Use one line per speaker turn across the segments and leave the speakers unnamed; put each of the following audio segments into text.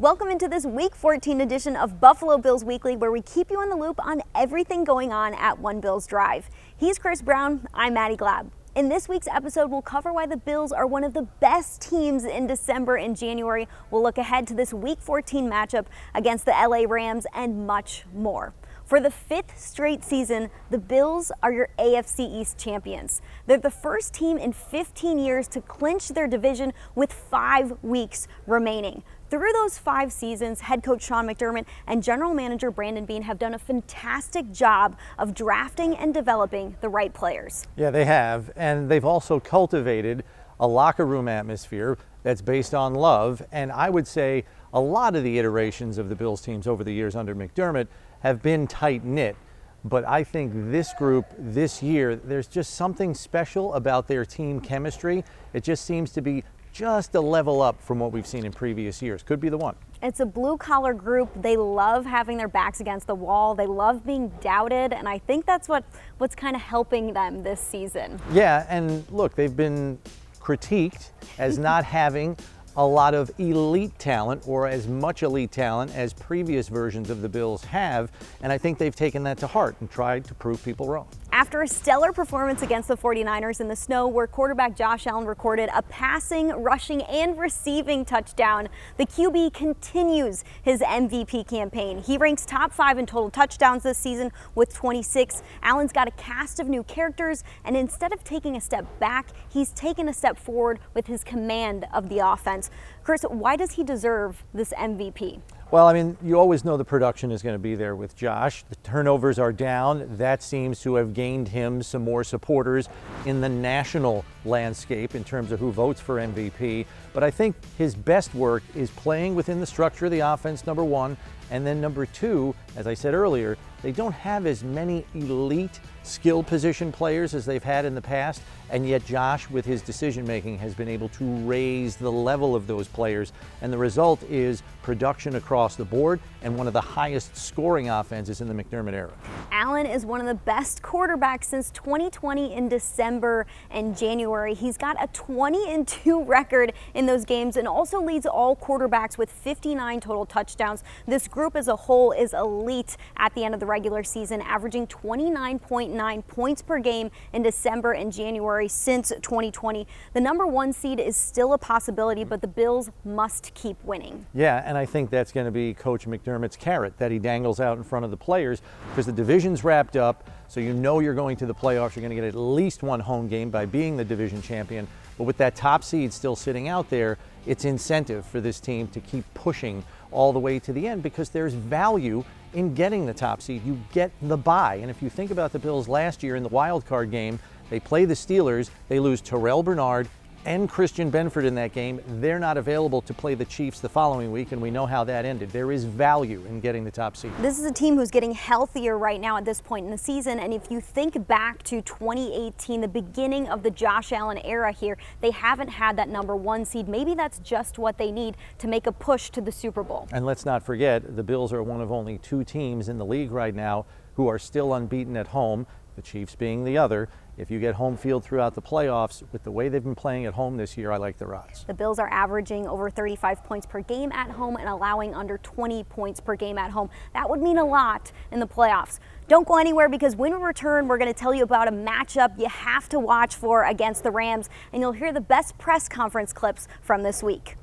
Welcome into this Week 14 edition of Buffalo Bills Weekly, where we keep you in the loop on everything going on at One Bills Drive. He's Chris Brown, I'm Maddy Glab. In this week's episode, we'll cover why the Bills are one of the best teams in December and January. We'll look ahead to this Week 14 matchup against the LA Rams and much more. For the fifth straight season, the Bills are your AFC East champions. They're the first team in 15 years to clinch their division with 5 weeks remaining. Through those 5 seasons, head coach Sean McDermott and general manager Brandon Beane have done a fantastic job of drafting and developing the right players.
Yeah, they have, and they've also cultivated a locker room atmosphere that's based on love, and I would say a lot of the iterations of the Bills teams over the years under McDermott have been tight-knit. But I think this group this year, there's just something special about their team chemistry. It just seems to be just a level up from what we've seen in previous years. Could be the one.
It's a blue-collar group. They love having their backs against the wall. They love being doubted, and I think that's what's kind of helping them this season.
Yeah, and look, they've been critiqued as not having a lot of elite talent, or as much elite talent as previous versions of the Bills have, and I think they've taken that to heart and tried to prove people wrong.
After a stellar performance against the 49ers in the snow, where quarterback Josh Allen recorded a passing, rushing, and receiving touchdown, the QB continues his MVP campaign. He ranks top 5 in total touchdowns this season with 26. Allen's got a cast of new characters, and instead of taking a step back, he's taken a step forward with his command of the offense. Chris, why does he deserve this MVP?
Well, I mean, you always know the production is going to be there with Josh. The turnovers are down. That seems to have gained him some more supporters in the national landscape in terms of who votes for MVP. But I think his best work is playing within the structure of the offense, number one. And then number two, as I said earlier, they don't have as many elite skill position players as they've had in the past, and yet Josh, with his decision making, has been able to raise the level of those players, and the result is production across the board and one of the highest scoring offenses in the McDermott era.
Allen is one of the best quarterbacks since 2020 in December and January. He's got a 20-2 record in those games and also leads all quarterbacks with 59 total touchdowns. This group as a whole is elite at the end of the regular season, averaging 29.9 points per game in December and January since 2020. The number 1 seed is still a possibility, but the Bills must keep winning.
Yeah, and I think that's going to be Coach McDermott's carrot that he dangles out in front of the players, because the division's wrapped up, so you know you're going to the playoffs. You're going to get at least one home game by being the division champion. But with that top seed still sitting out there, it's incentive for this team to keep pushing all the way to the end, because there's value in getting the top seed. You get the bye. And if you think about the Bills last year in the wild card game, they play the Steelers, they lose Terrell Bernard and Christian Benford in that game. They're not available to play the Chiefs the following week, and we know how that ended. There is value in getting the top seed.
This is a team who's getting healthier right now at this point in the season, and if you think back to 2018, the beginning of the Josh Allen era here, they haven't had that number 1 seed. Maybe that's just what they need to make a push to the Super Bowl.
And let's not forget, the Bills are one of only 2 teams in the league right now who are still unbeaten at home, the Chiefs being the other. If you get home field throughout the playoffs, with the way they've been playing at home this year, I like their odds.
The Bills are averaging over 35 points per game at home and allowing under 20 points per game at home. That would mean a lot in the playoffs. Don't go anywhere, because when we return, we're going to tell you about a matchup you have to watch for against the Rams, and you'll hear the best press conference clips from this week.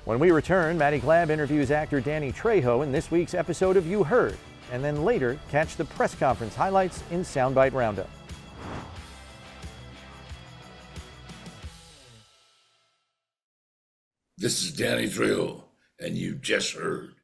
When we return, Maddy Glab interviews actor Danny Trejo in this week's episode of You Heard, and then later catch the press conference highlights in Soundbite Roundup.
This is Danny Trejo, and you just heard.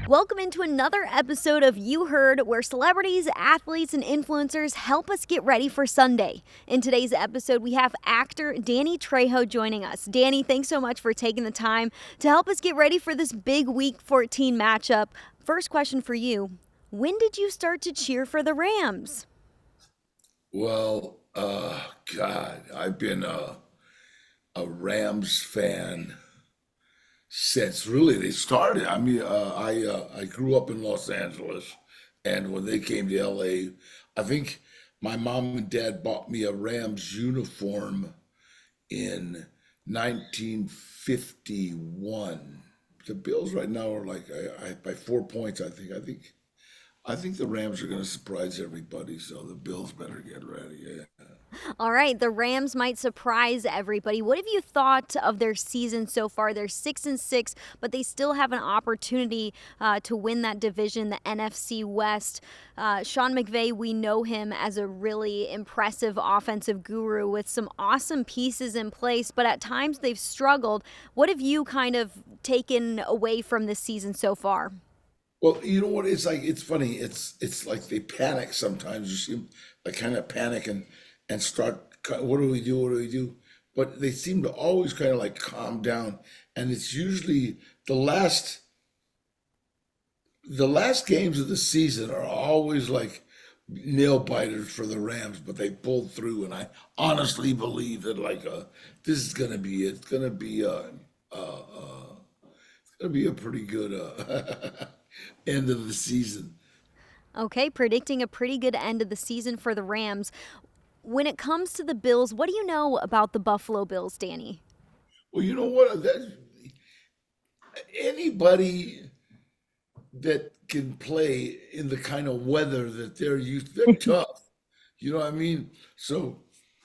Welcome into another episode of You Heard, where celebrities, athletes, and influencers help us get ready for Sunday. In today's episode, we have actor Danny Trejo joining us. Danny, thanks so much for taking the time to help us get ready for this big Week 14 matchup. First question for you. When did you start to cheer for the Rams?
Well, God, I've been a Rams fan since really they started. I mean, I grew up in Los Angeles, and when they came to LA, I think my mom and dad bought me a Rams uniform in 1951. The Bills right now are like by 4 points. I think the Rams are going to surprise everybody. So the Bills better get ready. Yeah.
All right, the Rams might surprise everybody. What have you thought of their season so far? They're 6-6, but they still have an opportunity to win that division, the NFC West. Sean McVay, we know him as a really impressive offensive guru with some awesome pieces in place, but at times they've struggled. What have you kind of taken away from this season so far?
Well, you know what? It's like it's funny. It's like they panic sometimes. You see them like kind of panic and start. What do we do? What do we do? But they seem to always kind of like calm down. And it's usually the last games of the season are always like nail biters for the Rams. But they pulled through, and I honestly believe that like this is gonna be it's gonna be a pretty good end of the season.
Okay, predicting a pretty good end of the season for the Rams. When it comes to the Bills, what do you know about the Buffalo Bills, Danny?
Well, you know what? Anybody that can play in the kind of weather that they're used, they're tough. You know what I mean? So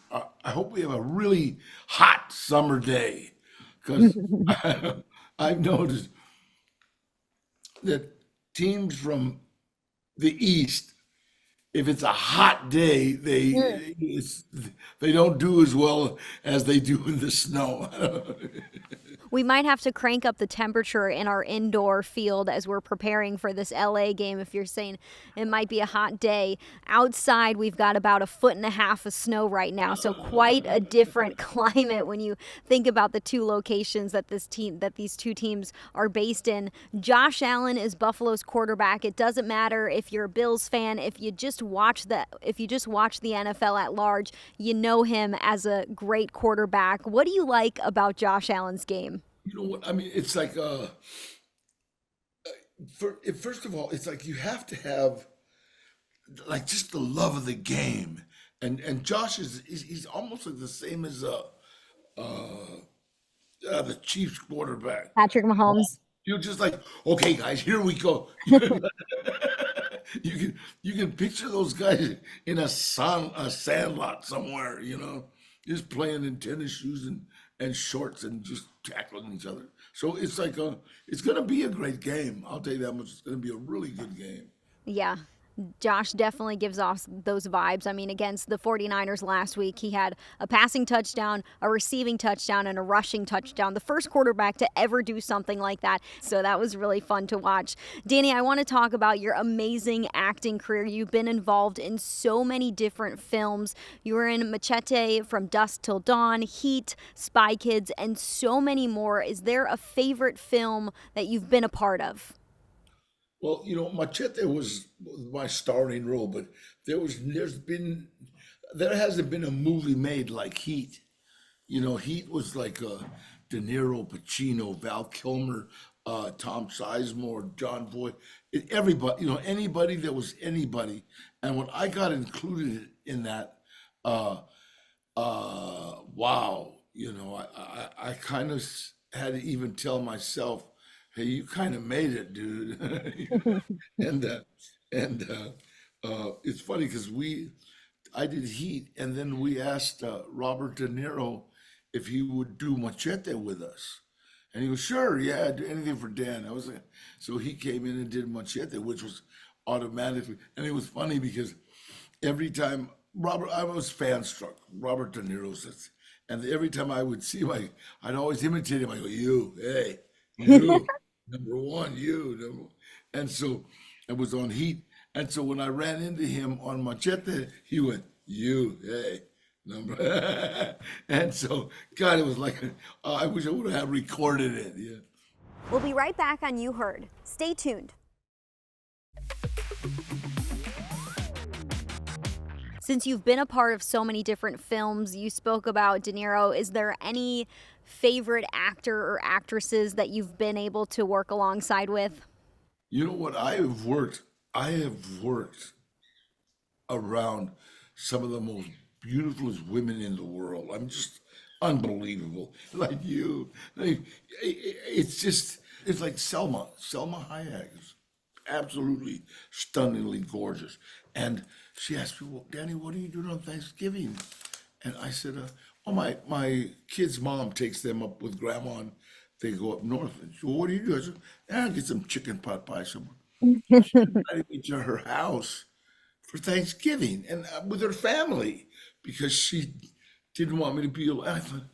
I hope we have a really hot summer day because I've noticed that teams from the East, if it's a hot day, they don't do as well as they do in the snow.
We might have to crank up the temperature in our indoor field as we're preparing for this LA game. If you're saying it might be a hot day outside, we've got about 1.5 feet of snow right now. So quite a different climate when you think about the two locations that these two teams are based in. Josh Allen is Buffalo's quarterback. It doesn't matter if you're a Bills fan, if you just watch the NFL at large, you know him as a great quarterback. What do you like about Josh Allen's game?
You know what? I mean, it's like first of all, it's like you have to have like just the love of the game, and Josh is he's almost like the same as the Chiefs quarterback.
Patrick Mahomes.
You're just like, okay, guys, here we go. You can picture those guys in a sandlot somewhere, just playing in tennis shoes and shorts and just tackling each other. So it's like it's gonna be a great game. I'll tell you that much. It's gonna be a really good game.
Yeah. Josh definitely gives off those vibes. I mean, against the 49ers last week, he had a passing touchdown, a receiving touchdown, and a rushing touchdown. The first quarterback to ever do something like that. So that was really fun to watch. Danny, I want to talk about your amazing acting career. You've been involved in so many different films. You were in Machete, From Dusk Till Dawn, Heat, Spy Kids, and so many more. Is there a favorite film that you've been a part of?
Well, Machete was my starring role, but there hasn't been a movie made like Heat. Heat was like De Niro, Pacino, Val Kilmer, Tom Sizemore, John Boyd, everybody. Anybody that was anybody. And when I got included in that, uh, wow. I kind of had to even tell myself, "Hey, you kind of made it, dude." and uh, and it's funny because I did Heat, and then we asked Robert De Niro if he would do Machete with us, and he was sure, yeah, do anything for Dan. I was like, so he came in and did Machete, which was automatically, and it was funny because every time I was fan struck. Robert De Niro says, and every time I would see him, I'd always imitate him. I go, "You, hey, you, number one, you." And so I was on Heat. And so when I ran into him on Machete, he went, "You, hey, number." And so, God, it was like, I wish I would have recorded it. Yeah.
We'll be right back on You Heard. Stay tuned. Since you've been a part of so many different films, you spoke about De Niro. Is there any favorite actor or actresses that you've been able to work alongside with?
You know what? I have worked around some of the most beautifulest women in the world. unbelievable. Like you, it's like Selma Hayek is absolutely stunningly gorgeous. And she asked me, well, Danny, what are you doing on Thanksgiving? And I said, oh, my kid's mom takes them up with grandma and they go up north. And she said, well, what do you do? I said, I'll get some chicken pot pie somewhere. She invited me to her house for Thanksgiving and with her family because she didn't want me to be alone. I thought,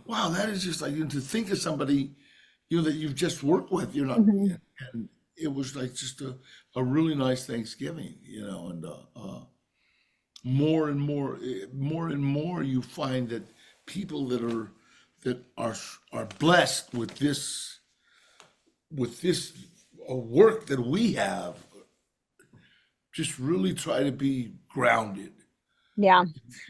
wow, that is just like, to think of somebody, that you've just worked with, and it was like just a really nice Thanksgiving, and more and more you find that people that are blessed with this work that we have just really try to be grounded.
Yeah.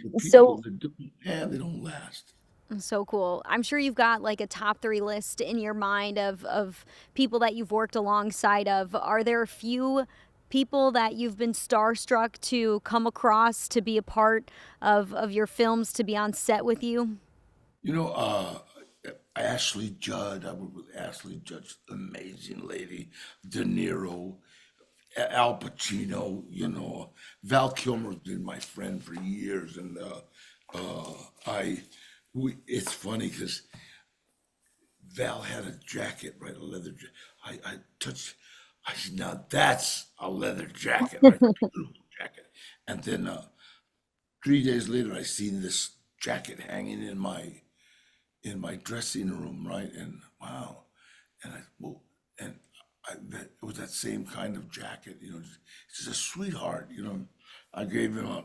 The people
So
that don't, and they don't last.
So cool. I'm sure you've got like a top 3 list in your mind of people that you've worked alongside of. Are there a few people that you've been starstruck to come across to be a part of your films, to be on set with you?
You know, uh, Ashley Judd. I worked with Ashley Judd, amazing lady. De Niro, Al Pacino. Val Kilmer's been my friend for years, and I. It's funny because Val had a jacket, right? A leather jacket. I touched. I said, now that's a leather jacket, right? Beautiful jacket. And then 3 days later, I seen this jacket hanging in my dressing room, right? And wow, and that it was that same kind of jacket, He's a sweetheart. I gave him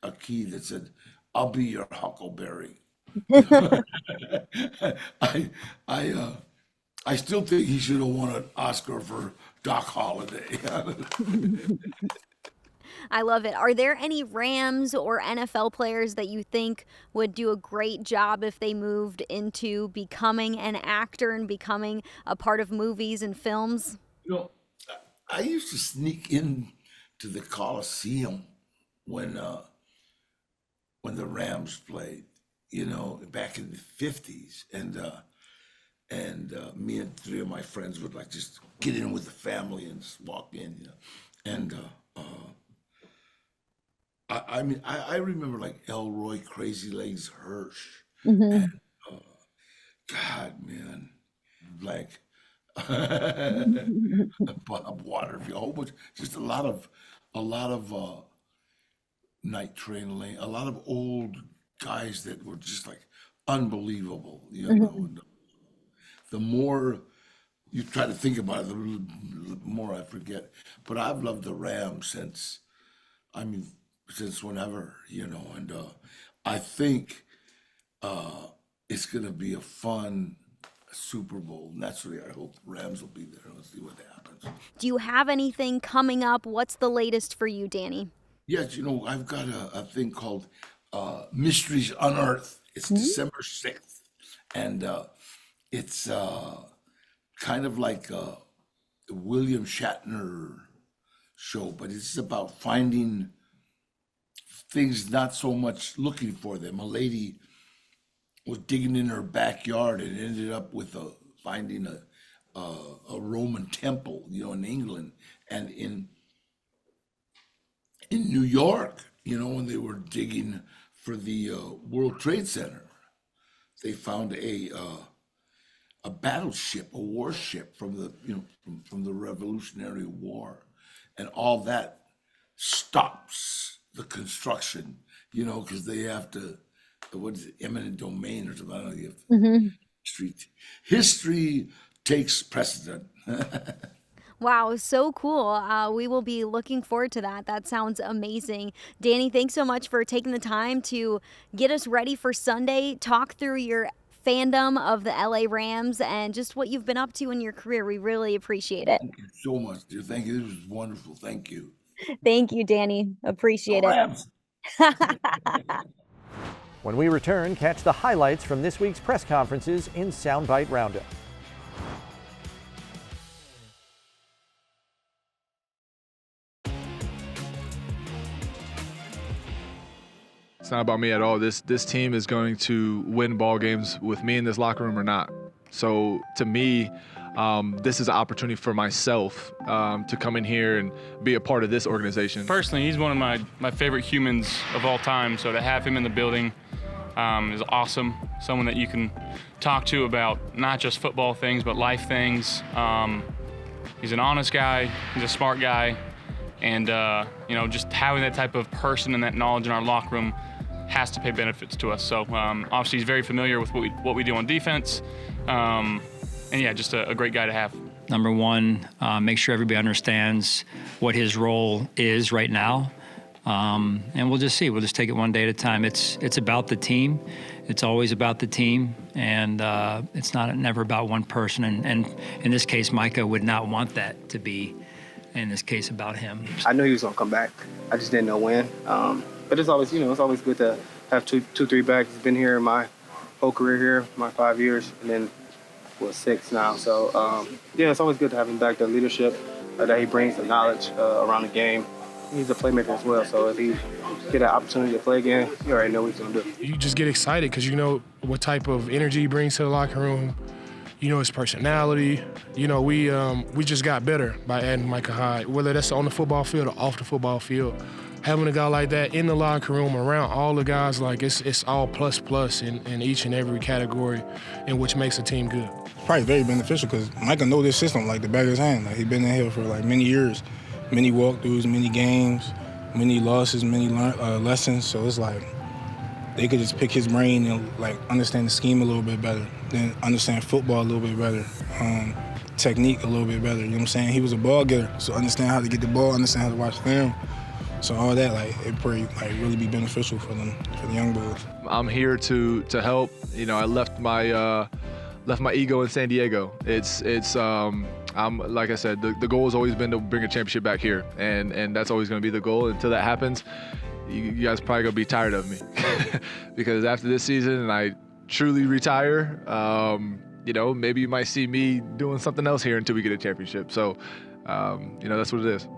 a key that said, "I'll be your Huckleberry." I I I still think he should have won an Oscar for Doc Holliday.
I love it. Are there any Rams or NFL players that you think would do a great job if they moved into becoming an actor and becoming a part of movies and films?
You know, I used to sneak in to the Coliseum when the Rams played, back in the '50s, and me and 3 of my friends would like just get in with the family and just walk in. And I mean, I remember like Elroy Crazy Legs Hirsch,
Hmm.
and God, man, like Bob Waterfield, a whole bunch, just a lot of Night Train Lane, a lot of old guys that were just like unbelievable,
Hmm.
And the more you try to think about it, the more I forget. But I've loved the Rams I mean, since whenever, and I think it's going to be a fun Super Bowl. Naturally, I hope the Rams will be there. Let's see what happens.
Do you have anything coming up? What's the latest for you, Danny?
Yes, I've got a thing called Mysteries Unearthed. It's December 6th. And it's kind of like a William Shatner show, but it's about finding things, not so much looking for them. A lady was digging in her backyard and ended up with finding a Roman temple, in England, and in New York, when they were digging for the World Trade Center, they found a battleship, a warship from the from the Revolutionary War, and all that stops the construction, because they have to, what is it, eminent domain or something. I don't know. You have
Hmm.
history takes precedent.
Wow, so cool. We will be looking forward to that. That sounds amazing. Danny, thanks so much for taking the time to get us ready for Sunday, talk through your fandom of the LA Rams and just what you've been up to in your career. We really appreciate it.
Thank you so much, dear. Thank you. This was wonderful. Thank you.
Thank you, Danny.
Go
Appreciate it.
Rams.
When we return, catch the highlights from this week's press conferences in Soundbite Roundup.
Sound not about me at all. This team is going to win ball games with me in this locker room or not. So to me, this is an opportunity for myself to come in here and be a part of this organization.
Personally, he's one of my favorite humans of all time, so to have him in the building is awesome. Someone that you can talk to about not just football things, but life things. He's an honest guy, he's a smart guy, and just having that type of person and that knowledge in our locker room has to pay benefits to us. So obviously he's very familiar with what we do on defense. And yeah, just a great guy to have.
Number one, make sure everybody understands what his role is right now. And we'll just see. We'll just take it one day at a time. It's about the team. It's always about the team. And it's never about one person. And in this case, Micah would not want that to be, in this case, about him.
I knew he was going to come back. I just didn't know when. But it's always, it's always good to have two, three backs. He's been here my whole career here, my 5 years, and then 6 now. So, yeah, it's always good to have him back, the leadership that he brings, the knowledge around the game. He's a playmaker as well, so if he get an opportunity to play again, you already know what he's going to do.
You just get excited because you know what type of energy he brings to the locker room. You know his personality. We just got better by adding Micah Hyde, whether that's on the football field or off the football field. Having a guy like that in the locker room around all the guys, it's all plus in each and every category, and which makes a team good.
It's probably very beneficial because Micah knows this system like the back of his hand. He's been in here for many years, many walkthroughs, many games, many losses, many lessons. So it's they could just pick his brain and understand the scheme a little bit better, then understand football a little bit better, technique a little bit better. You know what I'm saying? He was a ball getter, so understand how to get the ball, understand how to watch film. So all that, it probably really be beneficial for them, for the young boys.
I'm here to help. I left my ego in San Diego. I'm like I said, the goal has always been to bring a championship back here, and that's always going to be the goal. Until that happens, you guys probably gonna be tired of me because after this season and I truly retire, maybe you might see me doing something else here until we get a championship. So, that's what it is.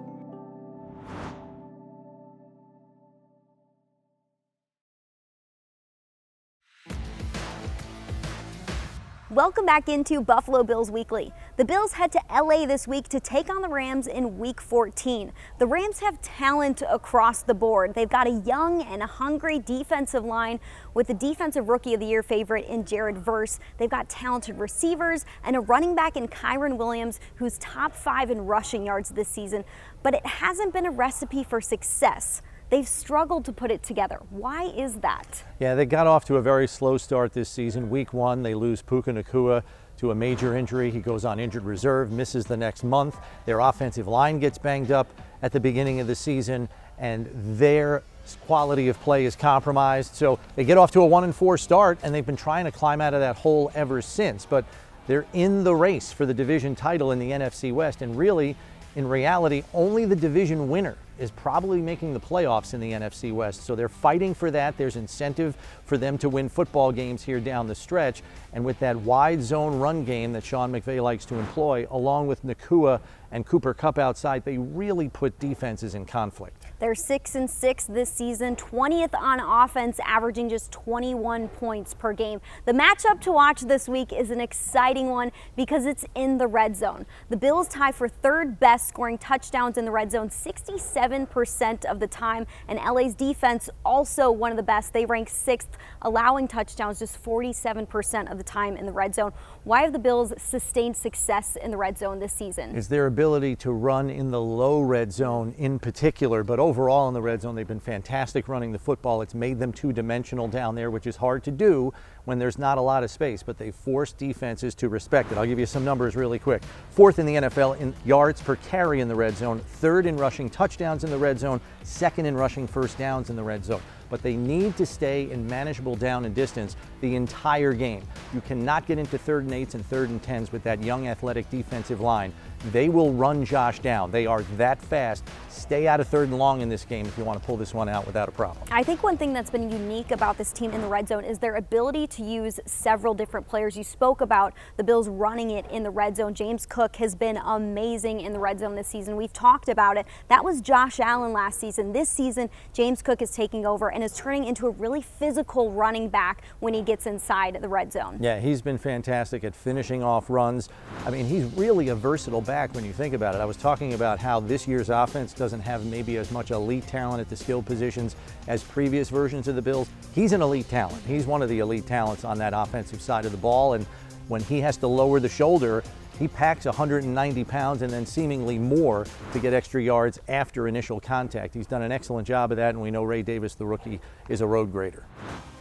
Welcome back into Buffalo Bills Weekly. The Bills head to LA this week to take on the Rams in Week 14. The Rams have talent across the board. They've got a young and a hungry defensive line with the Defensive Rookie of the Year favorite in Jared Verse. They've got talented receivers and a running back in Kyron Williams, who's top 5 in rushing yards this season. But it hasn't been a recipe for success. They've struggled to put it together. Why is that?
Yeah, they got off to a very slow start this season. Week 1, they lose Puka Nacua to a major injury. He goes on injured reserve, misses the next month. Their offensive line gets banged up at the beginning of the season, and their quality of play is compromised. So they get off to a 1-4 start, and they've been trying to climb out of that hole ever since. But they're in the race for the division title in the NFC West, and really, in reality, only the division winner is probably making the playoffs in the NFC West. So they're fighting for that. There's incentive for them to win football games here down the stretch. And with that wide zone run game that Sean McVay likes to employ, along with Nacua and Cooper Kupp outside, they really put defenses in conflict.
They're 6-6 this season, 20th on offense, averaging just 21 points per game. The matchup to watch this week is an exciting one because it's in the red zone. The Bills tie for third best scoring touchdowns in the red zone 67% of the time, and LA's defense also one of the best. They rank 6th, allowing touchdowns just 47% of the time in the red zone. Why have the Bills sustained success in the red zone this season?
Is their ability to run in the low red zone in particular, but overall in the red zone, they've been fantastic running the football. It's made them two-dimensional down there, which is hard to do when there's not a lot of space, but they force defenses to respect it. I'll give you some numbers really quick. 4th in the NFL in yards per carry in the red zone, 3rd in rushing touchdowns in the red zone, 2nd in rushing first downs in the red zone. But they need to stay in manageable down and distance the entire game. You cannot get into 3rd and 8s and 3rd and 10s with that young athletic defensive line. They will run Josh down. They are that fast. Stay out of 3rd and long in this game if you want to pull this one out without a problem.
I think one thing that's been unique about this team in the red zone is their ability to use several different players. You spoke about the Bills running it in the red zone. James Cook has been amazing in the red zone this season. We've talked about it. That was Josh Allen last season. This season, James Cook is taking over and is turning into a really physical running back when he gets inside the red zone.
Yeah, he's been fantastic at finishing off runs. I mean, he's really a versatile back when you think about it. I was talking about how this year's offense doesn't have maybe as much elite talent at the skill positions as previous versions of the Bills. He's an elite talent. He's one of the elite talents on that offensive side of the ball, and when he has to lower the shoulder, he packs 190 pounds and then seemingly more to get extra yards after initial contact. He's done an excellent job of that, and we know Ray Davis, the rookie, is a road grader.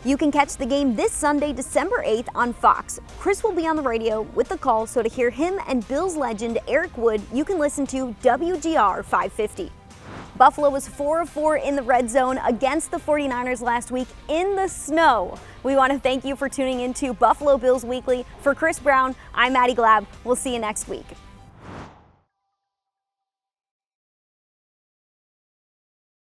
You can catch the game this Sunday, December 8th on Fox. Chris will be on the radio with the call, so to hear him and Bills legend Eric Wood, you can listen to WGR 550. Buffalo was 4 of 4 in the red zone against the 49ers last week in the snow. We want to thank you for tuning into Buffalo Bills Weekly. For Chris Brown, I'm Maddy Glab. We'll see you next week.